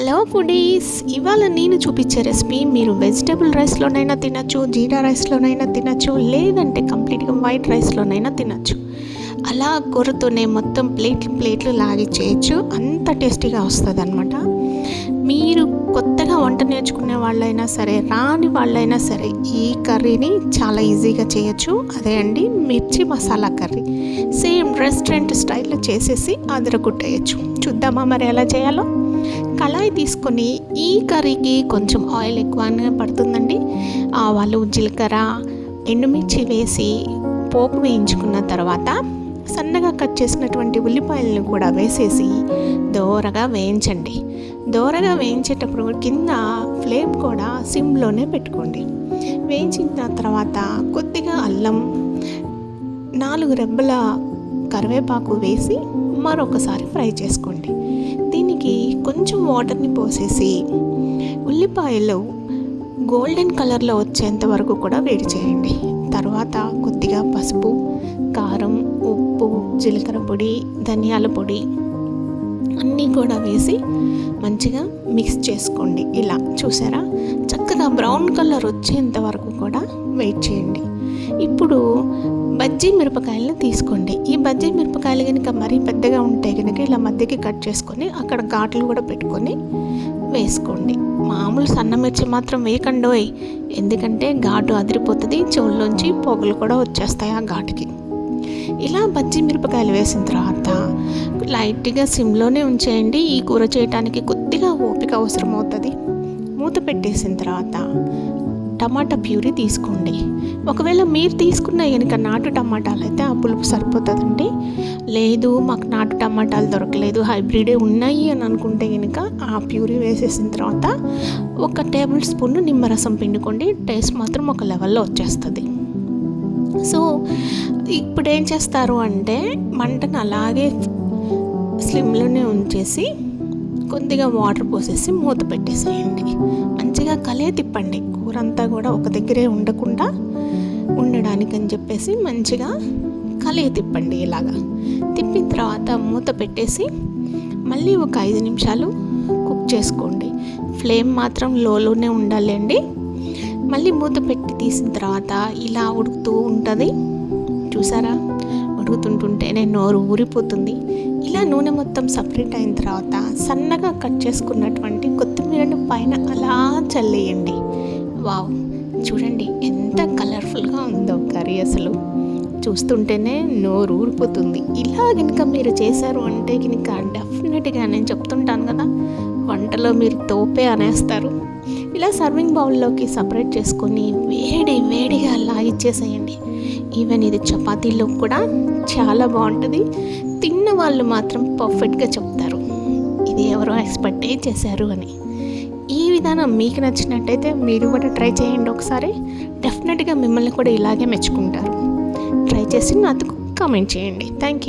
Hello foodies, ఇవాళ నేను చూపించే రెసిపీ మీరు వెజిటేబుల్ రైస్లోనైనా తినచ్చు, జీరా రైస్లోనైనా తినచ్చు, లేదంటే కంప్లీట్గా వైట్ రైస్లోనైనా తినచ్చు. అలా కూరతోనే మొత్తం ప్లేట్లు లాగి చేయొచ్చు. అంత టేస్టీగా వస్తుంది అనమాట. మీరు కొత్తగా వంట నేర్చుకునే వాళ్ళైనా సరే, రాని వాళ్ళైనా సరే ఈ కర్రీని చాలా ఈజీగా చేయొచ్చు. అదే అండి మిర్చి మసాలా కర్రీ. సేమ్ రెస్టారెంట్ స్టైల్లో చేసేసి అదరగొట్టేయచ్చు. చూద్దామా మరి ఎలా చేయాలో? కళాయి తీసుకొని ఈ కర్రీకి కొంచెం ఆయిల్ ఎక్కువనే పడుతుందండి. ఆవాలు, జీలకర్ర, ఎండుమిర్చి వేసి పోపు వేయించుకున్న తర్వాత సన్నగా కట్ చేసినటువంటి ఉల్లిపాయలను కూడా వేసేసి దోరగా వేయించండి. దోరగా వేయించేటప్పుడు కింద ఫ్లేమ్ కూడా సిమ్లోనే పెట్టుకోండి. వేయించిన తర్వాత కొద్దిగా అల్లం, 4 రెబ్బల కరివేపాకు వేసి మరొకసారి ఫ్రై చేసుకోండి. దీనికి కొంచెం వాటర్ని పోసేసి ఉల్లిపాయలు గోల్డెన్ కలర్లో వచ్చేంత వరకు కూడా వేడి చేయండి. తర్వాత కొద్దిగా పసుపు, కారం, ఉప్పు, జీలకర్ర పొడి, ధనియాల పొడి అన్నీ కూడా వేసి మంచిగా మిక్స్ చేసుకోండి. ఇలా చూసారా, చక్కగా బ్రౌన్ కలర్ వచ్చేంత వరకు కూడా వెయిట్ చేయండి. ఇప్పుడు బజ్జీ మిరపకాయలను తీసుకోండి. ఈ బజ్జీ మిరపకాయలు కనుక మరీ పెద్దగా ఉంటే కనుక ఇలా మధ్యకి కట్ చేసుకొని అక్కడ ఘాట్లు కూడా పెట్టుకొని వేసుకోండి. మామూలు సన్న మిర్చి మాత్రం వేయకండోయ్, ఎందుకంటే ఘాటు అదిరిపోతుంది, చెవుల్లోంచి పొగలు కూడా వచ్చేస్తాయి ఆ ఘాటుకి. ఇలా బజ్జీ మిరపకాయలు వేసిన తర్వాత లైట్గా సిమ్లోనే ఉంచేయండి. ఈ కూర చేయడానికి కొద్దిగా ఓపిక అవసరం అవుతుంది. మూత పెట్టేసిన తర్వాత టమాటా ప్యూరీ తీసుకోండి. ఒకవేళ మీరు తీసుకున్న కనుక నాటు టమాటాలు అయితే ఆ పులుపు సరిపోతుందండి. లేదు మాకు నాటు టమాటాలు దొరకలేదు, హైబ్రిడే ఉన్నాయి అని అనుకుంటే కనుక ఆ ప్యూరీ వేసేసిన తర్వాత 1 టేబుల్ స్పూన్ నిమ్మరసం పిండుకోండి. టేస్ట్ మాత్రం ఒక లెవెల్లో వచ్చేస్తుంది. సో ఇప్పుడు ఏం చేస్తారు అంటే మంటను అలాగే స్లిమ్లోనే ఉంచేసి కొద్దిగా వాటర్ పోసేసి మూత పెట్టేసేయండి. మంచిగా తిప్పండి. కూర అంతా కూడా ఒక దగ్గరే ఉండకుండా ఉండడానికి అని చెప్పేసి మంచిగా తిప్పండి. ఇలాగా తిప్పిన తర్వాత మూత పెట్టేసి మళ్ళీ ఒక 5 నిమిషాలు కుక్ చేసుకోండి. ఫ్లేమ్ మాత్రం లోలోనే ఉండాలి అండి. మళ్ళీ మూత పెట్టి తీసిన తర్వాత ఇలా ఉడుకుతూ ఉంటుంది. చూసారా, ఉడుకుతుంటేనే నోరు ఊరిపోతుంది. ఇలా నూనె మొత్తం సపరేట్ అయిన తర్వాత సన్నగా కట్ చేసుకున్నటువంటి కొత్తిమీరను పైన అలా చల్లేయండి. వావ్, చూడండి ఎంత కలర్ఫుల్గా ఉందో కర్రీ. అసలు చూస్తుంటేనే నోరు ఊరిపోతుంది. ఇలా కనుక మీరు చేశారు అంటే కనుక డెఫినెట్గా నేను చెప్తుంటాను కదా, వంటలో మీరు తోపే అనేస్తారు. ఇలా సర్వింగ్ బౌల్లోకి సపరేట్ చేసుకొని వేడిగా లాగిచ్చేసేయండి. ఈవెన్ ఇది చపాతీలో కూడా చాలా బాగుంటుంది. తిన్న వాళ్ళు మాత్రం పర్ఫెక్ట్గా చెప్తారు ఇది ఎవరో ఎక్స్పర్టే చేశారు అని. ఈ విధానం మీకు నచ్చినట్టయితే మీరు కూడా ట్రై చేయండి ఒకసారి. డెఫినెట్గా మిమ్మల్ని కూడా ఇలాగే మెచ్చుకుంటారు. ట్రై చేసి నాకు కామెంట్ చేయండి. Thank you.